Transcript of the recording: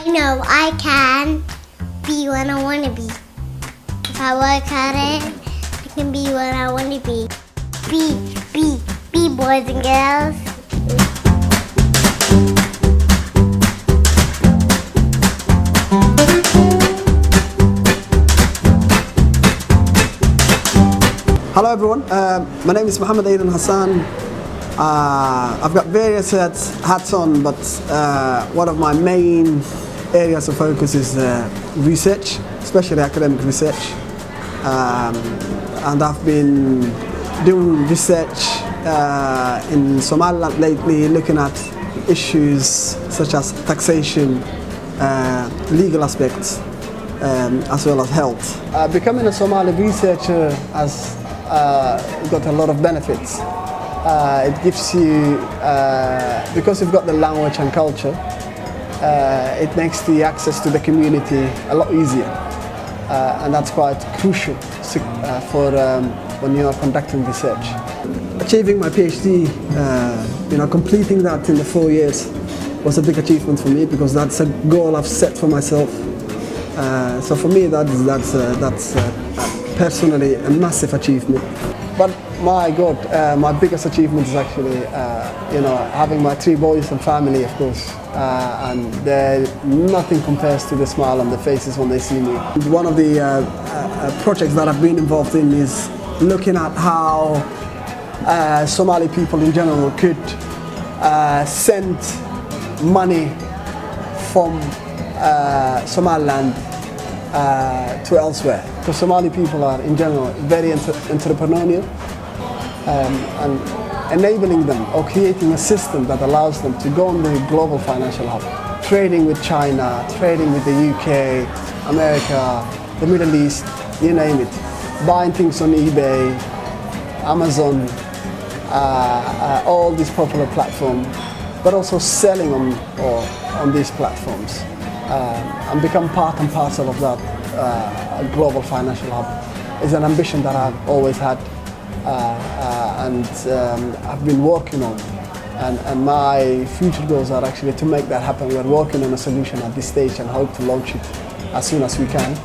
I know I can be what I want to be. If I work at it, I can be what I want to be. Be boys and girls. Hello everyone, my name is Mohammed Aidan Hassan. I've got various hats on, but one of my main areas of focus is research, especially academic research. And I've been doing research in Somaliland lately, looking at issues such as taxation, legal aspects, as well as health. Becoming a Somali researcher has got a lot of benefits. It gives you, because you've got the language and culture, it makes the access to the community a lot easier. And that's quite crucial for when you are conducting research. Achieving my PhD, completing that in the 4 years was a big achievement for me, because that's a goal I've set for myself. So for me, that's personally a massive achievement. But my God, my biggest achievement is actually, having my 3 boys and family, of course. And nothing compares to the smile on their faces when they see me. One of the projects that I've been involved in is looking at how Somali people in general could send money from Somaliland to elsewhere. Because Somali people are in general very entrepreneurial, and enabling them or creating a system that allows them to go on the global financial hub, trading with China, trading with the UK, America, the Middle East, you name it, buying things on eBay, Amazon, all these popular platforms, but also selling on these platforms. And become part and parcel of that global financial hub is an ambition that I've always had, and I've been working on. And my future goals are actually to make that happen. We're working on a solution at this stage and hope to launch it as soon as we can.